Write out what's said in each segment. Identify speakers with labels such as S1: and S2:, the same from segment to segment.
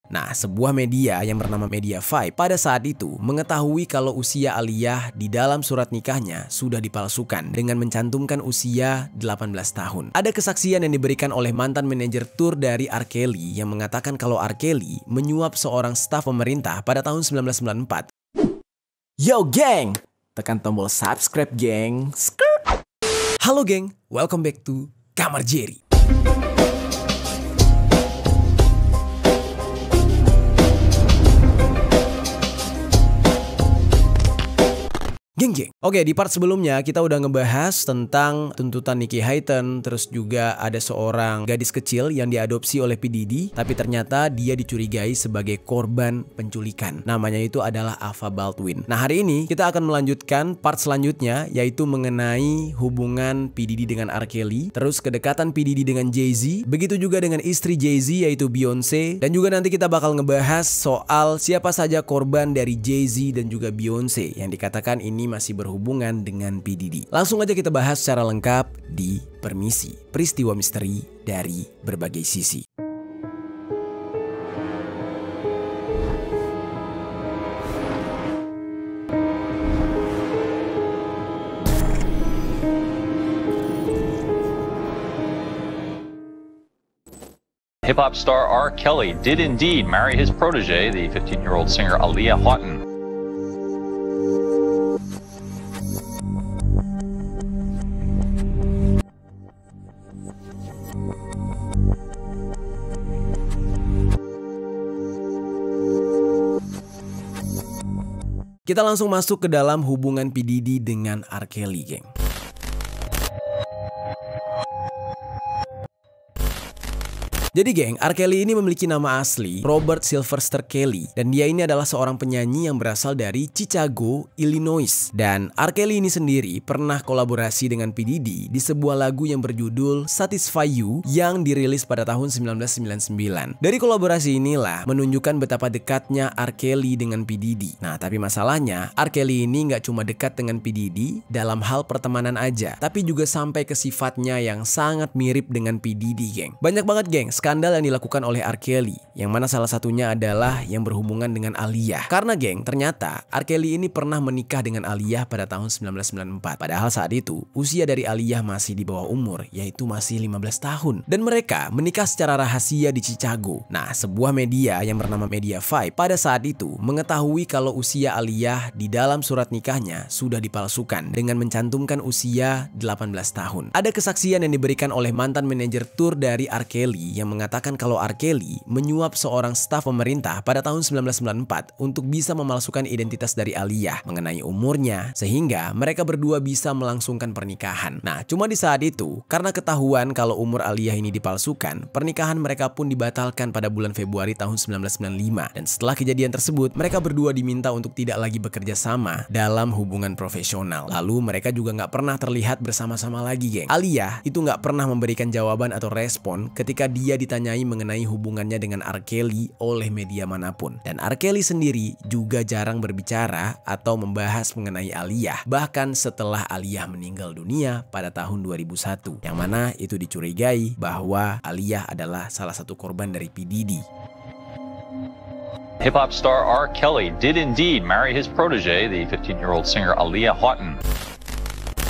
S1: Nah, sebuah media yang bernama Media5 pada saat itu mengetahui kalau usia Aliyah di dalam surat nikahnya sudah dipalsukan dengan mencantumkan usia 18 tahun. Ada kesaksian yang diberikan oleh mantan manajer tur dari R. Kelly yang mengatakan kalau R. Kelly menyuap seorang staf pemerintah pada tahun 1994. Yo geng, tekan tombol subscribe geng. Halo geng, welcome back to Kamar Jerry. Geng. Oke, di part sebelumnya kita udah ngebahas tentang tuntutan Nicky Hayton. Terus juga ada seorang gadis kecil yang diadopsi oleh P. Diddy, tapi ternyata dia dicurigai sebagai korban penculikan. Namanya itu adalah Ava Baldwin. Nah, hari ini kita akan melanjutkan part selanjutnya, yaitu mengenai hubungan P. Diddy dengan R. Kelly, terus kedekatan P. Diddy dengan Jay-Z, begitu juga dengan istri Jay-Z yaitu Beyonce, dan juga nanti kita bakal ngebahas soal siapa saja korban dari Jay-Z dan juga Beyonce yang dikatakan ini masih berhubungan dengan P. Diddy. Langsung aja kita bahas secara lengkap di Permisi, peristiwa misteri dari berbagai sisi.
S2: Hip-hop star R. Kelly did indeed marry his protege, the 15-year-old singer Aaliyah Houghton.
S1: Kita langsung masuk ke dalam hubungan P. Diddy dengan R. Kelly, geng. Jadi geng, R. Kelly ini memiliki nama asli Robert Sylvester Kelly, dan dia ini adalah seorang penyanyi yang berasal dari Chicago, Illinois. Dan R. Kelly ini sendiri pernah kolaborasi dengan P. Diddy di sebuah lagu yang berjudul Satisfy You yang dirilis pada tahun 1999. Dari kolaborasi inilah menunjukkan betapa dekatnya R. Kelly dengan P. Diddy. Nah, tapi masalahnya R. Kelly ini nggak cuma dekat dengan P. Diddy dalam hal pertemanan aja, tapi juga sampai ke sifatnya yang sangat mirip dengan P. Diddy, geng. Banyak banget geng skandal yang dilakukan oleh R. Kelly, yang mana salah satunya adalah yang berhubungan dengan Aliyah. Karena geng, ternyata R. Kelly ini pernah menikah dengan Aliyah pada tahun 1994. Padahal saat itu usia dari Aliyah masih di bawah umur, yaitu masih 15 tahun. Dan mereka menikah secara rahasia di Chicago. Nah, sebuah media yang bernama Media5 pada saat itu mengetahui kalau usia Aliyah di dalam surat nikahnya sudah dipalsukan dengan mencantumkan usia 18 tahun. Ada kesaksian yang diberikan oleh mantan manajer tur dari R. Kelly yang mengatakan kalau R. Kelly menyuap seorang staf pemerintah pada tahun 1994 untuk bisa memalsukan identitas dari Aliyah mengenai umurnya, sehingga mereka berdua bisa melangsungkan pernikahan. Nah, cuma di saat itu, karena ketahuan kalau umur Aliyah ini dipalsukan, pernikahan mereka pun dibatalkan pada bulan Februari tahun 1995. Dan setelah kejadian tersebut, mereka berdua diminta untuk tidak lagi bekerja sama dalam hubungan profesional. Lalu mereka juga nggak pernah terlihat bersama-sama lagi, geng. Aliyah itu nggak pernah memberikan jawaban atau respon ketika dia ditanyai mengenai hubungannya dengan R. Kelly oleh media manapun. Dan R. Kelly sendiri juga jarang berbicara atau membahas mengenai Aliyah, bahkan setelah Aliyah meninggal dunia pada tahun 2001, yang mana itu dicurigai bahwa Aliyah adalah salah satu korban dari P. Diddy.
S2: Hip-hop star R. Kelly did indeed marry his protege, the 15-year-old singer Aaliyah Houghton.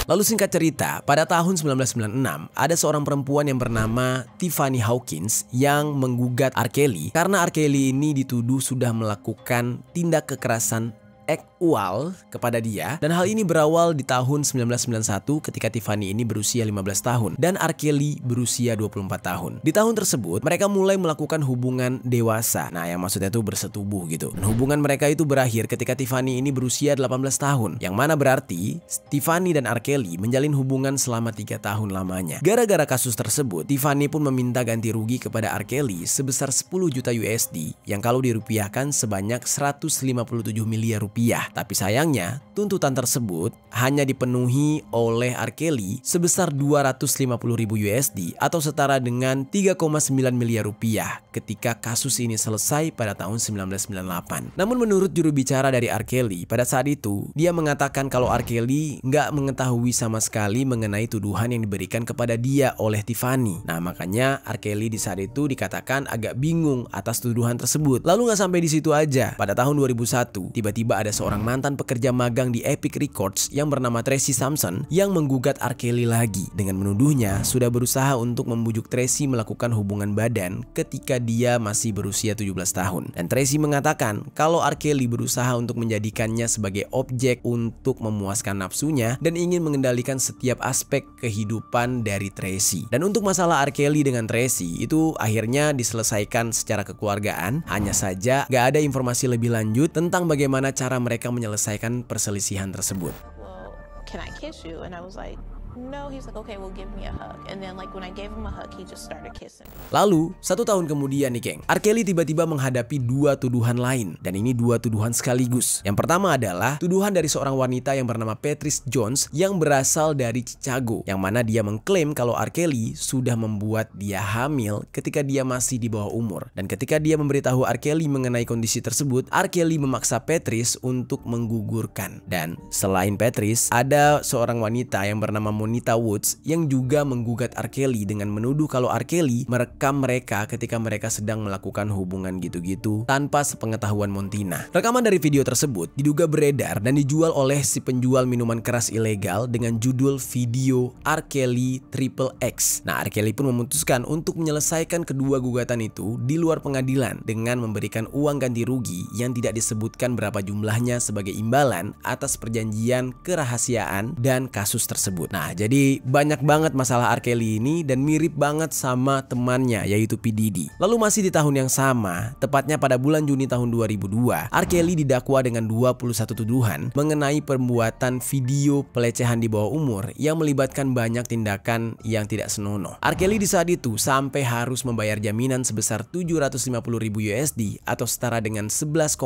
S1: Lalu singkat cerita, pada tahun 1996 ada seorang perempuan yang bernama Tiffany Hawkins yang menggugat R. Kelly karena R. Kelly ini dituduh sudah melakukan tindak kekerasan seksual kepada dia, dan hal ini berawal di tahun 1991 ketika Tiffany ini berusia 15 tahun dan R. Kelly berusia 24 tahun. Di tahun tersebut mereka mulai melakukan hubungan dewasa. Nah, yang maksudnya itu bersetubuh gitu. Dan hubungan mereka itu berakhir ketika Tiffany ini berusia 18 tahun, yang mana berarti Tiffany dan R. Kelly menjalin hubungan selama 3 tahun lamanya. Gara-gara kasus tersebut, Tiffany pun meminta ganti rugi kepada R. Kelly sebesar 10 juta USD yang kalau dirupiahkan sebanyak 157 miliar rupiah rupiah. Tapi sayangnya, tuntutan tersebut hanya dipenuhi oleh R. Kelly sebesar 250.000 USD atau setara dengan 3,9 miliar rupiah ketika kasus ini selesai pada tahun 1998. Namun menurut juru bicara dari R. Kelly, pada saat itu dia mengatakan kalau R. Kelly nggak mengetahui sama sekali mengenai tuduhan yang diberikan kepada dia oleh Tiffany. Nah makanya R. Kelly di saat itu dikatakan agak bingung atas tuduhan tersebut. Lalu nggak sampai di situ aja. Pada tahun 2001, tiba-tiba ada seorang mantan pekerja magang di Epic Records yang bernama Tracy Sampson yang menggugat R. Kelly lagi dengan menuduhnya sudah berusaha untuk membujuk Tracy melakukan hubungan badan ketika dia masih berusia 17 tahun. Dan Tracy mengatakan kalau R. Kelly berusaha untuk menjadikannya sebagai objek untuk memuaskan nafsunya dan ingin mengendalikan setiap aspek kehidupan dari Tracy. Dan untuk masalah R. Kelly dengan Tracy itu akhirnya diselesaikan secara kekeluargaan. Hanya saja gak ada informasi lebih lanjut tentang bagaimana cara mereka menyelesaikan perselisihan tersebut.
S3: Well, can I kiss you? And I was like, no. He's like, okay, well give me a hug. And then like when I gave him a hug, he just started kissing.
S1: Lalu, 1 tahun kemudian nih geng, R. Kelly tiba-tiba menghadapi 2 tuduhan lain. Dan ini 2 tuduhan sekaligus. Yang pertama adalah tuduhan dari seorang wanita yang bernama Patrice Jones yang berasal dari Chicago. Yang mana dia mengklaim kalau R. Kelly sudah membuat dia hamil ketika dia masih di bawah umur. Dan ketika dia memberitahu R. Kelly mengenai kondisi tersebut, R. Kelly memaksa Patrice untuk menggugurkan. Dan selain Patrice, ada seorang wanita yang bernama Monita Woods yang juga menggugat R. Kelly dengan menuduh kalau R. Kelly merekam mereka ketika mereka sedang melakukan hubungan gitu-gitu tanpa sepengetahuan Montina. Rekaman dari video tersebut diduga beredar dan dijual oleh si penjual minuman keras ilegal dengan judul video R. Kelly XXX. Nah, R. Kelly pun memutuskan untuk menyelesaikan kedua gugatan itu di luar pengadilan dengan memberikan uang ganti rugi yang tidak disebutkan berapa jumlahnya sebagai imbalan atas perjanjian kerahasiaan dan kasus tersebut. Nah, jadi banyak banget masalah R. Kelly ini dan mirip banget sama temannya yaitu P. Diddy. Lalu masih di tahun yang sama, tepatnya pada bulan Juni tahun 2002, R. Kelly didakwa dengan 21 tuduhan mengenai pembuatan video pelecehan di bawah umur yang melibatkan banyak tindakan yang tidak senonoh. R. Kelly di saat itu sampai harus membayar jaminan sebesar 750.000 USD atau setara dengan 11,8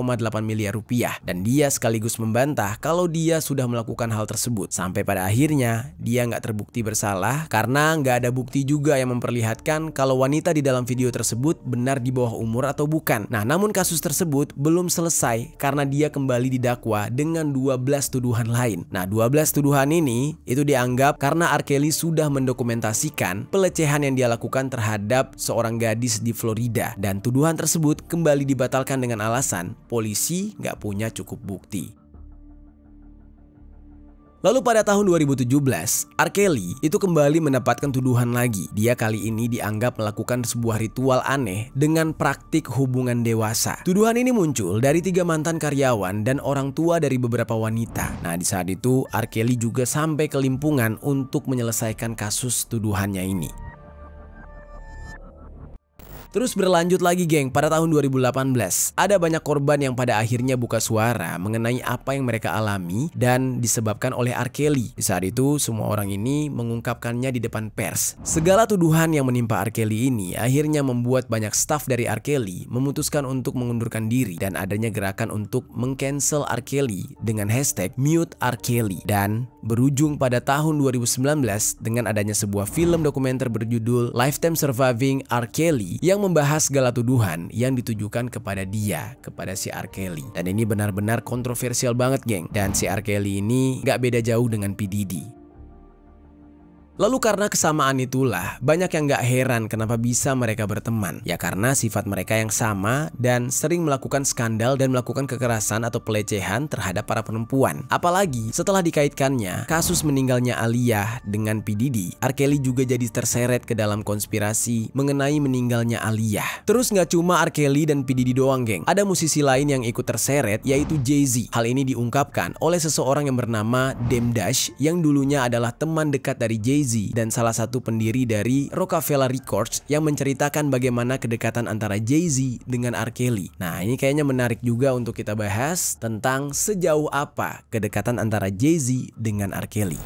S1: miliar rupiah. Dan dia sekaligus membantah kalau dia sudah melakukan hal tersebut. Sampai pada akhirnya dia nggak terbukti bersalah karena nggak ada bukti juga yang memperlihatkan kalau wanita di dalam video tersebut benar di bawah umur atau bukan. Nah, namun kasus tersebut belum selesai karena dia kembali didakwa dengan 12 tuduhan lain. Nah, 12 tuduhan ini itu dianggap karena R. Kelly sudah mendokumentasikan pelecehan yang dia lakukan terhadap seorang gadis di Florida. Dan tuduhan tersebut kembali dibatalkan dengan alasan polisi nggak punya cukup bukti. Lalu pada tahun 2017, R. Kelly itu kembali mendapatkan tuduhan lagi. Dia kali ini dianggap melakukan sebuah ritual aneh dengan praktik hubungan dewasa. Tuduhan ini muncul dari 3 mantan karyawan dan orang tua dari beberapa wanita. Nah, di saat itu R. Kelly juga sampai kelimpungan untuk menyelesaikan kasus tuduhannya ini. Terus berlanjut lagi geng, pada tahun 2018 ada banyak korban yang pada akhirnya buka suara mengenai apa yang mereka alami dan disebabkan oleh R. Kelly. Di saat itu semua orang ini mengungkapkannya di depan pers. Segala tuduhan yang menimpa R. Kelly ini akhirnya membuat banyak staf dari R. Kelly memutuskan untuk mengundurkan diri dan adanya gerakan untuk meng-cancel R. Kelly dengan hashtag Mute R. Kelly. Dan berujung pada tahun 2019 dengan adanya sebuah film dokumenter berjudul Lifetime Surviving R. Kelly yang membahas segala tuduhan yang ditujukan kepada dia, kepada si R. Kelly. Dan ini benar-benar kontroversial banget geng. Dan si R. Kelly ini gak beda jauh dengan P. Diddy. Lalu karena kesamaan itulah banyak yang gak heran kenapa bisa mereka berteman. Ya karena sifat mereka yang sama dan sering melakukan skandal dan melakukan kekerasan atau pelecehan terhadap para perempuan. Apalagi setelah dikaitkannya kasus meninggalnya Aaliyah dengan P. Diddy, R. Kelly juga jadi terseret ke dalam konspirasi mengenai meninggalnya Aaliyah. Terus gak cuma R. Kelly dan P. Diddy doang geng, ada musisi lain yang ikut terseret yaitu Jay-Z. Hal ini diungkapkan oleh seseorang yang bernama Dame Dash yang dulunya adalah teman dekat dari Jay-Z dan salah satu pendiri dari Roc-A-Fella Records yang menceritakan bagaimana kedekatan antara Jay-Z dengan R. Kelly. Nah, ini kayaknya menarik juga untuk kita bahas tentang sejauh apa kedekatan antara Jay-Z dengan R. Kelly.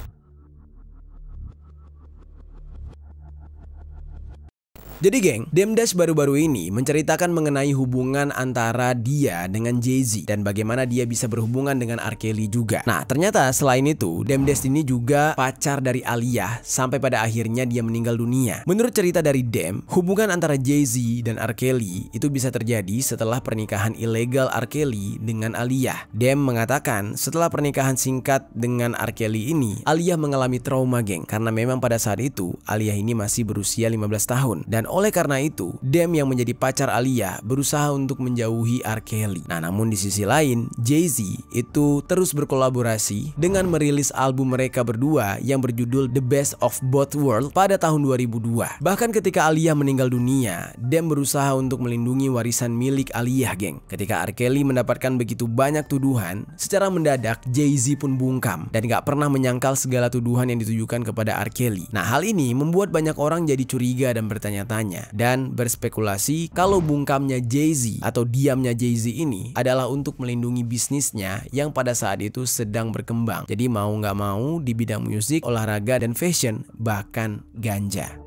S1: Jadi geng, Dame Dash baru-baru ini menceritakan mengenai hubungan antara dia dengan Jay-Z dan bagaimana dia bisa berhubungan dengan R. Kelly juga. Nah, ternyata selain itu, Dame Dash ini juga pacar dari Aaliyah sampai pada akhirnya dia meninggal dunia. Menurut cerita dari Dame, hubungan antara Jay-Z dan R. Kelly itu bisa terjadi setelah pernikahan ilegal R. Kelly dengan Aaliyah. Dame mengatakan setelah pernikahan singkat dengan R. Kelly ini, Aaliyah mengalami trauma geng, karena memang pada saat itu Aaliyah ini masih berusia 15 tahun. Dan oleh karena itu, Dame yang menjadi pacar Aaliyah berusaha untuk menjauhi R. Kelly. Nah, namun di sisi lain, Jay-Z itu terus berkolaborasi dengan merilis album mereka berdua yang berjudul The Best of Both Worlds pada tahun 2002. Bahkan ketika Aaliyah meninggal dunia, Dame berusaha untuk melindungi warisan milik Aaliyah geng. Ketika R. Kelly mendapatkan begitu banyak tuduhan, secara mendadak Jay-Z pun bungkam dan gak pernah menyangkal segala tuduhan yang ditujukan kepada R. Kelly. Nah, hal ini membuat banyak orang jadi curiga dan bertanya-tanya dan berspekulasi kalau bungkamnya Jay-Z atau diamnya Jay-Z ini adalah untuk melindungi bisnisnya yang pada saat itu sedang berkembang. Jadi mau nggak mau di bidang musik, olahraga, dan fashion, bahkan ganja.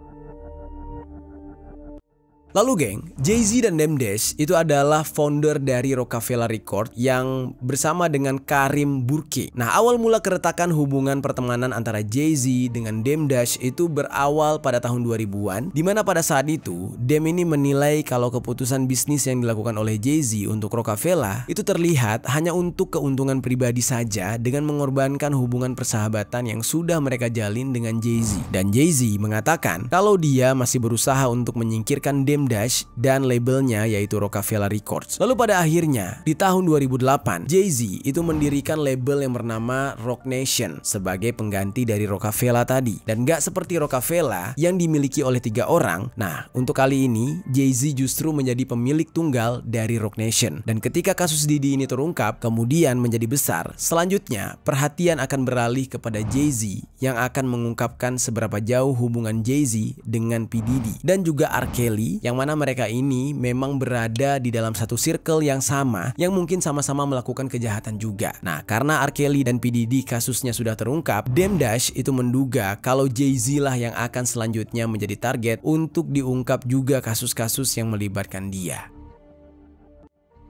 S1: Lalu geng, Jay-Z dan Dame Dash itu adalah founder dari Roc-A-Fella Records yang bersama dengan Karim Burke. Nah, awal mula keretakan hubungan pertemanan antara Jay-Z dengan Dame Dash itu berawal pada tahun 2000-an, dimana pada saat itu Dame ini menilai kalau keputusan bisnis yang dilakukan oleh Jay-Z untuk Roc-A-Fella itu terlihat hanya untuk keuntungan pribadi saja dengan mengorbankan hubungan persahabatan yang sudah mereka jalin dengan Jay-Z. Dan Jay-Z mengatakan kalau dia masih berusaha untuk menyingkirkan Dame Dash dan labelnya yaitu Roc-A-Fella Records. Lalu pada akhirnya di tahun 2008 Jay-Z itu mendirikan label yang bernama Roc Nation sebagai pengganti dari Roc-A-Fella tadi. Dan gak seperti Roc-A-Fella yang dimiliki oleh 3 orang. Nah, untuk kali ini Jay-Z justru menjadi pemilik tunggal dari Roc Nation. Dan ketika kasus Diddy ini terungkap kemudian menjadi besar, selanjutnya perhatian akan beralih kepada Jay-Z yang akan mengungkapkan seberapa jauh hubungan Jay-Z dengan P. Diddy dan juga R. Kelly, yang mana mereka ini memang berada di dalam satu circle yang sama yang mungkin sama-sama melakukan kejahatan juga. Nah, karena R. Kelly dan P. Diddy kasusnya sudah terungkap, Dame Dash itu menduga kalau Jay-Z lah yang akan selanjutnya menjadi target untuk diungkap juga kasus-kasus yang melibatkan dia.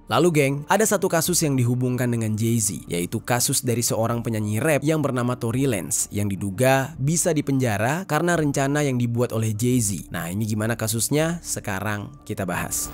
S1: Lalu geng, ada satu kasus yang dihubungkan dengan Jay-Z, yaitu kasus dari seorang penyanyi rap yang bernama Tory Lanez yang diduga bisa dipenjara karena rencana yang dibuat oleh Jay-Z. Nah, ini gimana kasusnya? Sekarang kita bahas.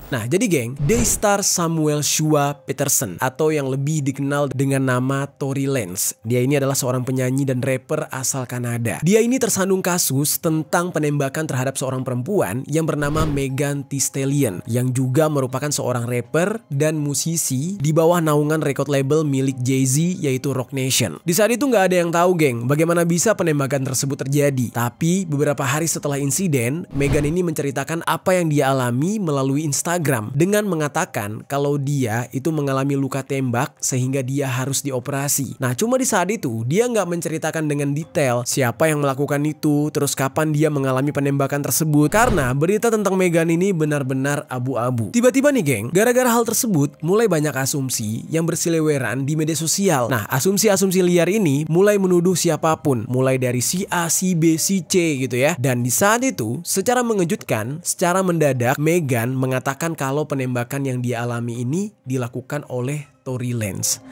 S1: Nah, jadi geng, Daystar Samuel Shua Peterson atau yang lebih dikenal dengan nama Tory Lanez. Dia ini adalah seorang penyanyi dan rapper asal Kanada. Dia ini tersandung kasus tentang penembakan terhadap seorang perempuan yang bernama Megan Thee Stallion yang juga merupakan seorang rapper dan musisi di bawah naungan record label milik Jay-Z yaitu Roc Nation. Di saat itu nggak ada yang tahu geng bagaimana bisa penembakan tersebut terjadi. Tapi beberapa hari setelah insiden, Megan ini menceritakan apa yang dia alami melalui Instagram dengan mengatakan kalau dia itu mengalami luka tembak sehingga dia harus dioperasi. Nah, cuma di saat itu dia nggak menceritakan dengan detail siapa yang melakukan itu, terus kapan dia mengalami penembakan tersebut, karena berita tentang Megan ini benar-benar abu-abu. Tiba-tiba nih geng, gara-gara hal tersebut mulai banyak asumsi yang berseliweran di media sosial. Nah, asumsi-asumsi liar ini mulai menuduh siapapun, mulai dari si A, si B, si C gitu ya. Dan di saat itu secara mengejutkan, secara mendadak Megan mengatakan kalau penembakan yang dia alami ini dilakukan oleh Tory Lanez.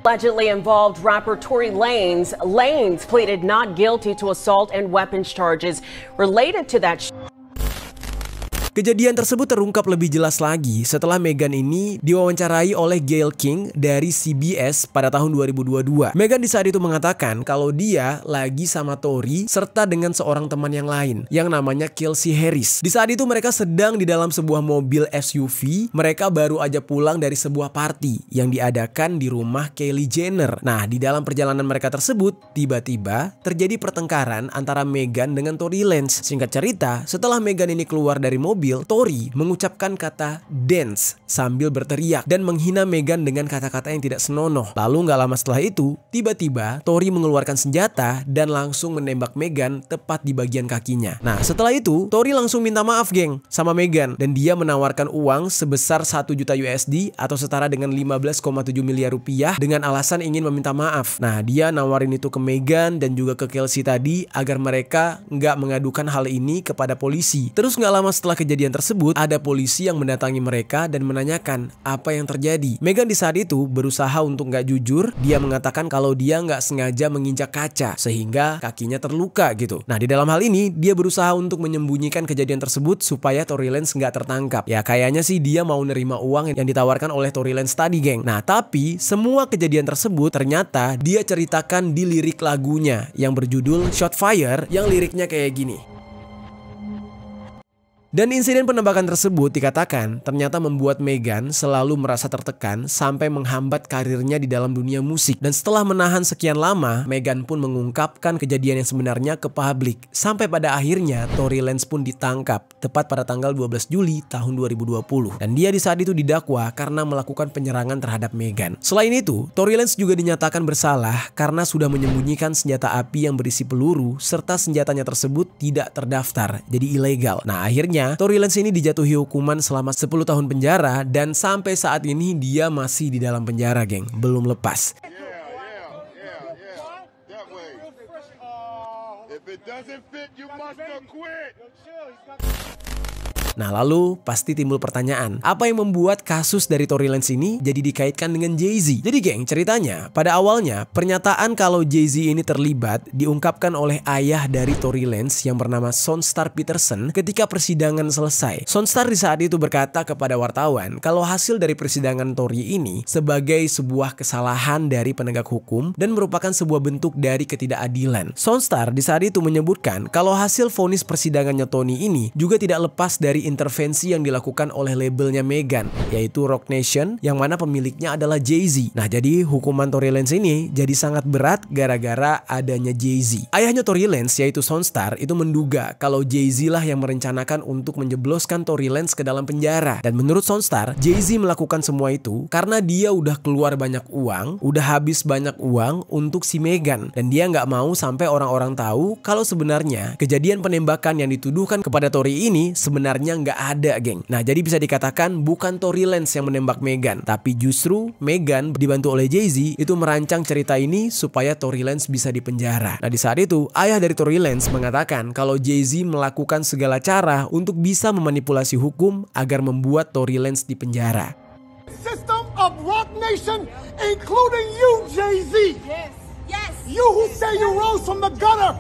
S4: Allegedly involved rapper Tory Lanez. Lanez pleaded not guilty to assault and weapons charges related to that.
S1: Kejadian tersebut terungkap lebih jelas lagi setelah Megan ini diwawancarai oleh Gayle King dari CBS pada tahun 2022. Megan di saat itu mengatakan kalau dia lagi sama Tory serta dengan seorang teman yang lain yang namanya Kelsey Harris. Di saat itu mereka sedang di dalam sebuah mobil SUV. Mereka baru aja pulang dari sebuah party yang diadakan di rumah Kylie Jenner. Nah, di dalam perjalanan mereka tersebut tiba-tiba terjadi pertengkaran antara Megan dengan Tory Lanez. Singkat cerita, setelah Megan ini keluar dari mobil, mobil, Tory mengucapkan kata dance sambil berteriak dan menghina Meghan dengan kata-kata yang tidak senonoh. Lalu nggak lama setelah itu, tiba-tiba Tory mengeluarkan senjata dan langsung menembak Meghan tepat di bagian kakinya. Nah, setelah itu Tory langsung minta maaf geng sama Meghan dan dia menawarkan uang sebesar 1 juta USD atau setara dengan 15,7 miliar rupiah dengan alasan ingin meminta maaf. Nah, dia nawarin itu ke Meghan dan juga ke Chelsea tadi agar mereka nggak mengadukan hal ini kepada polisi. Terus nggak lama setelah kejadian tersebut, ada polisi yang mendatangi mereka dan menanyakan apa yang terjadi. Meghan di saat itu berusaha untuk nggak jujur. Dia mengatakan kalau dia nggak sengaja menginjak kaca sehingga kakinya terluka gitu. Nah, di dalam hal ini dia berusaha untuk menyembunyikan kejadian tersebut supaya Tory Lanez nggak tertangkap. Ya kayaknya sih dia mau nerima uang yang ditawarkan oleh Tory Lanez tadi geng. Nah, tapi semua kejadian tersebut ternyata dia ceritakan di lirik lagunya yang berjudul Shot Fire yang liriknya kayak gini. Dan insiden penembakan tersebut dikatakan ternyata membuat Meghan selalu merasa tertekan sampai menghambat karirnya di dalam dunia musik. Dan setelah menahan sekian lama, Meghan pun mengungkapkan kejadian yang sebenarnya ke publik. Sampai pada akhirnya Tory Lanez pun ditangkap tepat pada tanggal 12 Juli tahun 2020. Dan dia di saat itu didakwa karena melakukan penyerangan terhadap Meghan. Selain itu, Tory Lanez juga dinyatakan bersalah karena sudah menyembunyikan senjata api yang berisi peluru serta senjatanya tersebut tidak terdaftar, jadi ilegal. Nah, akhirnya Tory Lanez ini dijatuhi hukuman selama 10 tahun penjara dan sampai saat ini dia masih di dalam penjara geng, belum lepas. Nah, lalu pasti timbul pertanyaan, apa yang membuat kasus dari Tory Lanez ini jadi dikaitkan dengan Jay-Z? Jadi geng, ceritanya pada awalnya pernyataan kalau Jay-Z ini terlibat diungkapkan oleh ayah dari Tory Lanez yang bernama Sean Starr Peterson ketika persidangan selesai. Sean Starr di saat itu berkata kepada wartawan kalau hasil dari persidangan Tory ini sebagai sebuah kesalahan dari penegak hukum dan merupakan sebuah bentuk dari ketidakadilan. Sean Starr di saat itu menyebutkan kalau hasil vonis persidangannya Tony ini juga tidak lepas dari intervensi yang dilakukan oleh labelnya Meghan, yaitu Roc Nation, yang mana pemiliknya adalah Jay-Z. Nah, jadi hukuman Tory Lanez ini jadi sangat berat gara-gara adanya Jay-Z. Ayahnya Tory Lanez, yaitu Sean Starr, itu menduga kalau Jay-Z lah yang merencanakan untuk menjebloskan Tory Lanez ke dalam penjara. Dan menurut Sean Starr, Jay-Z melakukan semua itu karena dia udah keluar banyak uang, udah habis banyak uang untuk si Meghan. Dan dia nggak mau sampai orang-orang tahu kalau sebenarnya kejadian penembakan yang dituduhkan kepada Tory ini sebenarnya nggak ada geng. Nah, jadi bisa dikatakan bukan Tory Lanez yang menembak Meghan, tapi justru Meghan dibantu oleh Jay-Z itu merancang cerita ini supaya Tory Lanez bisa dipenjara. Nah, di saat itu ayah dari Tory Lanez mengatakan kalau Jay-Z melakukan segala cara untuk bisa memanipulasi hukum agar membuat Tory Lanez dipenjara.
S5: System of Roc Nation, including you, Jay-Z.
S6: Yes. Yes.
S5: You who say you rose from the gutter.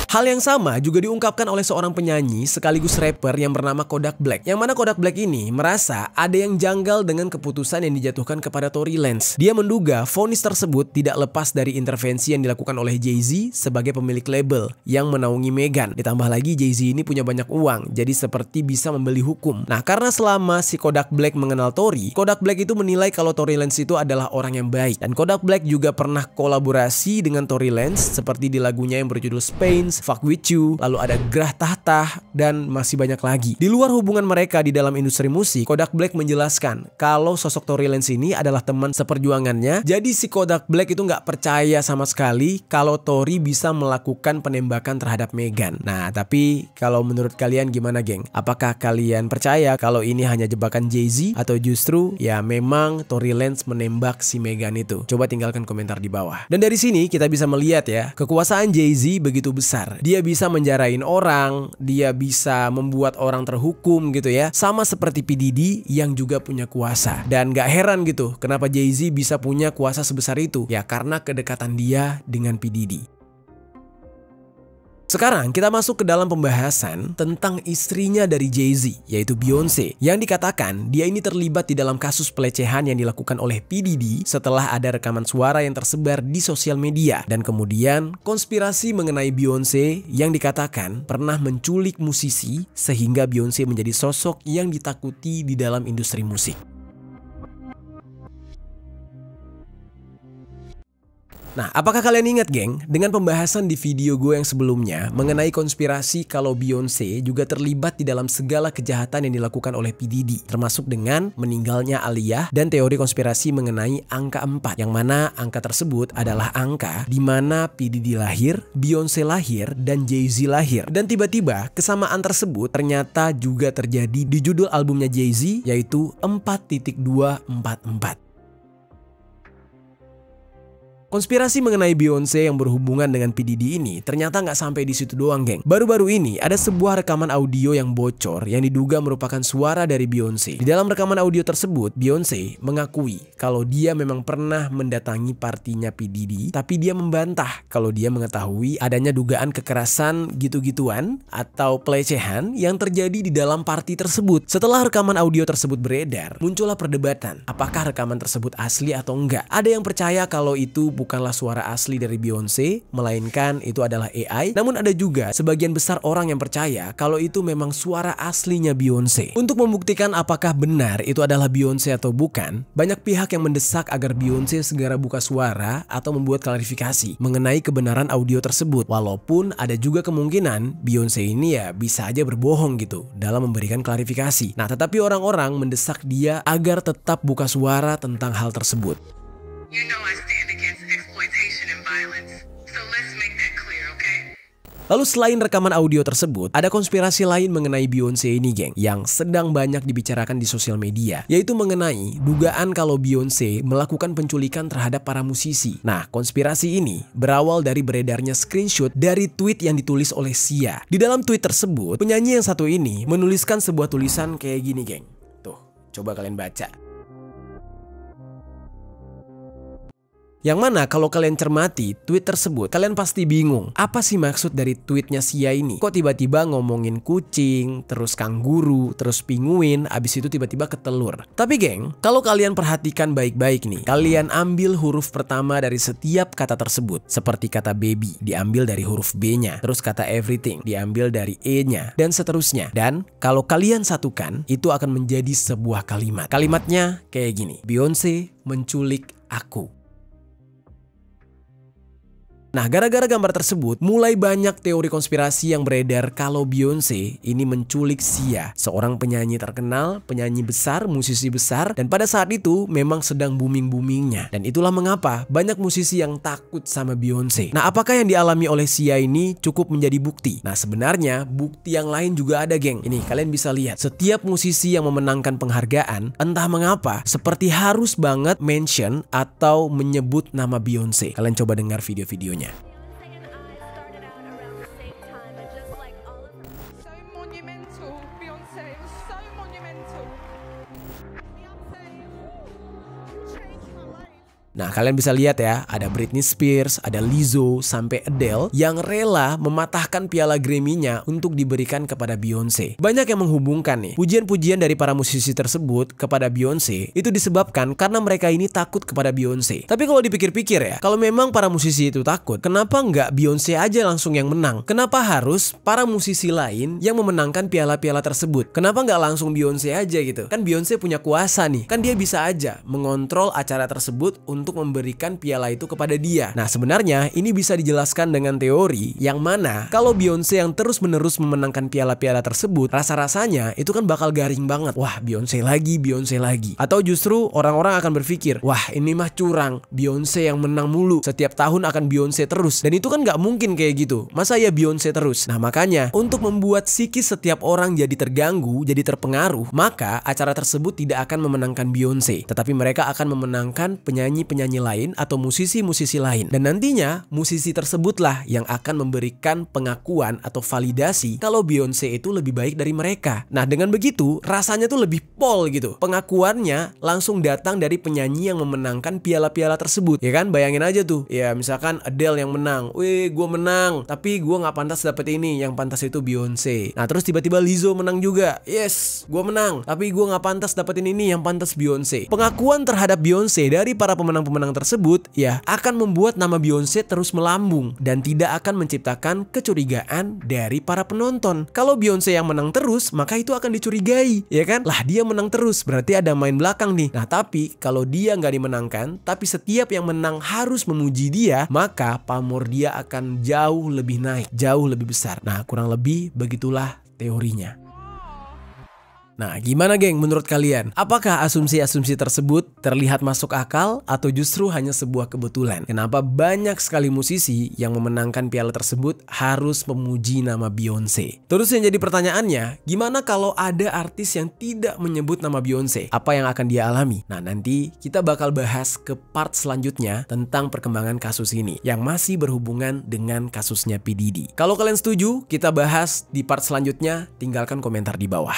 S1: Hal yang sama juga diungkapkan oleh seorang penyanyi sekaligus rapper yang bernama Kodak Black. Yang mana Kodak Black ini merasa ada yang janggal dengan keputusan yang dijatuhkan kepada Tory Lanez. Dia menduga vonis tersebut tidak lepas dari intervensi yang dilakukan oleh Jay-Z sebagai pemilik label yang menaungi Meghan. Ditambah lagi Jay-Z ini punya banyak uang, jadi seperti bisa membeli hukum. Nah, karena selama si Kodak Black mengenal Tory, Kodak Black itu menilai kalau Tory Lanez itu adalah orang yang baik. Dan Kodak Black juga pernah kolaborasi dengan Tory Lanez seperti di lagunya yang berjudul Spain, Fuck With You, lalu ada Grah Tahtah, dan masih banyak lagi. Di luar hubungan mereka di dalam industri musik, Kodak Black menjelaskan kalau sosok Tory Lanez ini adalah teman seperjuangannya. Jadi si Kodak Black itu nggak percaya sama sekali kalau Tory bisa melakukan penembakan terhadap Meghan. Nah, tapi kalau menurut kalian gimana geng? Apakah kalian percaya kalau ini hanya jebakan Jay-Z atau justru ya memang Tory Lanez menembak si Meghan itu? Coba tinggalkan komentar di bawah. Dan dari sini kita bisa melihat ya, kekuasaan Jay-Z begitu besar. Dia bisa menjarain orang, dia bisa membuat orang terhukum gitu ya. Sama seperti P. Diddy yang juga punya kuasa. Dan gak heran gitu kenapa Jay-Z bisa punya kuasa sebesar itu. Ya karena kedekatan dia dengan P. Diddy. Sekarang kita masuk ke dalam pembahasan tentang istrinya dari Jay-Z, yaitu Beyonce, yang dikatakan dia ini terlibat di dalam kasus pelecehan yang dilakukan oleh P. Diddy setelah ada rekaman suara yang tersebar di sosial media. Dan kemudian konspirasi mengenai Beyonce yang dikatakan pernah menculik musisi sehingga Beyonce menjadi sosok yang ditakuti di dalam industri musik. Nah, apakah kalian ingat geng, dengan pembahasan di video gue yang sebelumnya mengenai konspirasi kalau Beyonce juga terlibat di dalam segala kejahatan yang dilakukan oleh P. Diddy, termasuk dengan meninggalnya Aaliyah dan teori konspirasi mengenai angka 4, yang mana angka tersebut adalah angka di mana P. Diddy lahir, Beyonce lahir, dan Jay-Z lahir. Dan tiba-tiba kesamaan tersebut ternyata juga terjadi di judul albumnya Jay-Z, yaitu 4.244. Konspirasi mengenai Beyonce yang berhubungan dengan P. Diddy ini ternyata nggak sampai di situ doang, geng. Baru-baru ini ada sebuah rekaman audio yang bocor yang diduga merupakan suara dari Beyonce. Di dalam rekaman audio tersebut, Beyonce mengakui kalau dia memang pernah mendatangi partinya P. Diddy, tapi dia membantah kalau dia mengetahui adanya dugaan kekerasan gitu-gituan atau pelecehan yang terjadi di dalam party tersebut. Setelah rekaman audio tersebut beredar, muncullah perdebatan. Apakah rekaman tersebut asli atau enggak? Ada yang percaya kalau itu bukanlah suara asli dari Beyonce, melainkan itu adalah AI. Namun ada juga sebagian besar orang yang percaya kalau itu memang suara aslinya Beyonce. Untuk membuktikan apakah benar itu adalah Beyonce atau bukan, banyak pihak yang mendesak agar Beyonce segera buka suara atau membuat klarifikasi mengenai kebenaran audio tersebut. Walaupun ada juga kemungkinan Beyonce ini ya bisa aja berbohong gitu dalam memberikan klarifikasi. Nah, tetapi orang-orang mendesak dia agar tetap buka suara tentang hal tersebut.
S6: You know I stand against exploitation and violence, so let's make that clear, okay?
S1: Lalu selain rekaman audio tersebut, ada konspirasi lain mengenai Beyonce ini, geng, yang sedang banyak dibicarakan di sosial media, yaitu mengenai dugaan kalau Beyonce melakukan penculikan terhadap para musisi. Nah, konspirasi ini berawal dari beredarnya screenshot dari tweet yang ditulis oleh Sia. Di dalam tweet tersebut, penyanyi yang satu ini menuliskan sebuah tulisan kayak gini, geng. Tuh, coba kalian baca. Yang mana kalau kalian cermati tweet tersebut, kalian pasti bingung. Apa sih maksud dari tweetnya Sia ini? Kok tiba-tiba ngomongin kucing, terus kanguru, terus penguin, abis itu tiba-tiba ke telur. Tapi geng, kalau kalian perhatikan baik-baik nih, kalian ambil huruf pertama dari setiap kata tersebut. Seperti kata baby, diambil dari huruf B-nya. Terus kata everything, diambil dari E-nya. Dan seterusnya. Dan kalau kalian satukan, itu akan menjadi sebuah kalimat. Kalimatnya kayak gini. Beyonce menculik aku. Nah, gara-gara gambar tersebut, mulai banyak teori konspirasi yang beredar kalau Beyonce ini menculik Sia, seorang penyanyi terkenal, penyanyi besar, musisi besar, dan pada saat itu memang sedang booming-boomingnya. Dan itulah mengapa banyak musisi yang takut sama Beyonce. Nah, apakah yang dialami oleh Sia ini cukup menjadi bukti? Nah, sebenarnya bukti yang lain juga ada, geng. Ini kalian bisa lihat, setiap musisi yang memenangkan penghargaan, entah mengapa, seperti harus banget mention atau menyebut nama Beyonce. Kalian coba dengar video-videonya. Nah, kalian bisa lihat ya, ada Britney Spears, ada Lizzo, sampai Adele yang rela mematahkan piala Grammy-nya untuk diberikan kepada Beyonce. Banyak yang menghubungkan nih, pujian-pujian dari para musisi tersebut kepada Beyonce itu disebabkan karena mereka ini takut kepada Beyonce. Tapi kalau dipikir-pikir ya, kalau memang para musisi itu takut, kenapa nggak Beyonce aja langsung yang menang? Kenapa harus para musisi lain yang memenangkan piala-piala tersebut? Kenapa nggak langsung Beyonce aja gitu? Kan Beyonce punya kuasa nih, kan dia bisa aja mengontrol acara tersebut untuk memberikan piala itu kepada dia. Nah, sebenarnya ini bisa dijelaskan dengan teori yang mana kalau Beyonce yang terus-menerus memenangkan piala-piala tersebut, rasa-rasanya itu kan bakal garing banget. Wah, Beyonce lagi, Beyonce lagi. Atau justru orang-orang akan berpikir, wah ini mah curang, Beyonce yang menang mulu, setiap tahun akan Beyonce terus. Dan itu kan nggak mungkin kayak gitu. Masa ya Beyonce terus? Nah, makanya untuk membuat psikis setiap orang jadi terganggu, jadi terpengaruh, maka acara tersebut tidak akan memenangkan Beyonce, tetapi mereka akan memenangkan penyanyi-penyanyi lain atau musisi-musisi lain. Dan nantinya musisi tersebutlah yang akan memberikan pengakuan atau validasi kalau Beyonce itu lebih baik dari mereka. Nah, dengan begitu rasanya tuh lebih pol gitu. Pengakuannya langsung datang dari penyanyi yang memenangkan piala-piala tersebut. Ya kan, bayangin aja tuh. Ya misalkan Adele yang menang. Wih, gue menang, tapi gue gak pantas dapet ini. Yang pantas itu Beyonce. Nah, terus tiba-tiba Lizzo menang juga. Yes, gue menang, tapi gue gak pantas dapetin ini. Yang pantas Beyonce. Pengakuan terhadap Beyonce dari para pemenang pemenang-pemenang tersebut ya akan membuat nama Beyonce terus melambung dan tidak akan menciptakan kecurigaan dari para penonton. Kalau Beyonce yang menang terus, maka itu akan dicurigai, ya kan? Lah dia menang terus, berarti ada main belakang nih. Nah tapi kalau dia nggak dimenangkan, tapi setiap yang menang harus memuji dia, maka pamor dia akan jauh lebih naik, jauh lebih besar. Nah kurang lebih begitulah teorinya. Nah, gimana geng menurut kalian? Apakah asumsi-asumsi tersebut terlihat masuk akal atau justru hanya sebuah kebetulan? Kenapa banyak sekali musisi yang memenangkan piala tersebut harus memuji nama Beyonce? Terus yang jadi pertanyaannya, gimana kalau ada artis yang tidak menyebut nama Beyonce? Apa yang akan dia alami? Nah, nanti kita bakal bahas ke part selanjutnya tentang perkembangan kasus ini yang masih berhubungan dengan kasusnya P. Diddy. Kalau kalian setuju, kita bahas di part selanjutnya, tinggalkan komentar di bawah.